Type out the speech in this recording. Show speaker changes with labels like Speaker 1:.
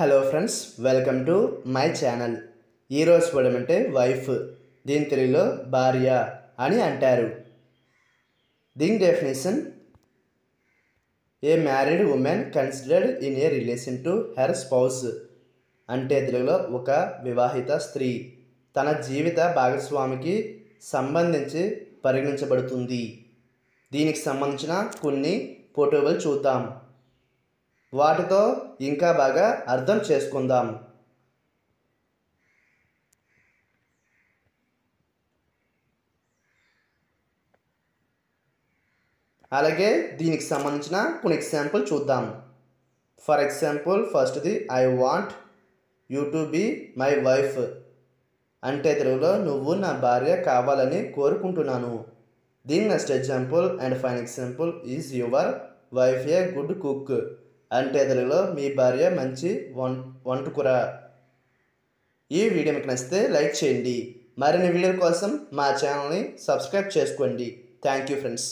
Speaker 1: Hello friends, welcome to my channel. ఈరోజు చూడమంటే wife, దీని తెలుగులో భార్య అని అంటారు. దీని definition: a married woman considered in a relation to her spouse. అంటే తెలుగులో ఒక వివాహిత స్త్రీ తన జీవిత భాగస్వామికి సంబంధించి పరిగణించబడుతుంది. దీనికి సంబంధించిన కొన్ని ఫోటోలు చూద్దాం. వాటితో ఇంకా బాగా అర్థం చేసుకుందాం. అలాగే దీనికి సంబంధించిన కొన్ని ఎగ్జాంపుల్ చూద్దాం. ఫర్ ఎగ్జాంపుల్, ఫస్ట్ది I want you to be my wife. అంటే తెలుగులో నువ్వు నా భార్య కావాలని కోరుకుంటున్నాను. దీని next example and final example is your wife a good cook. అంటే తెలుగులో మీ భార్య మంచి వంటకూర. ఈ వీడియో మీకు నచ్చితే లైక్ చేయండి. మరిన్ని వీడియోల కోసం మా ఛానల్ని సబ్స్క్రైబ్ చేసుకోండి. Thank you friends.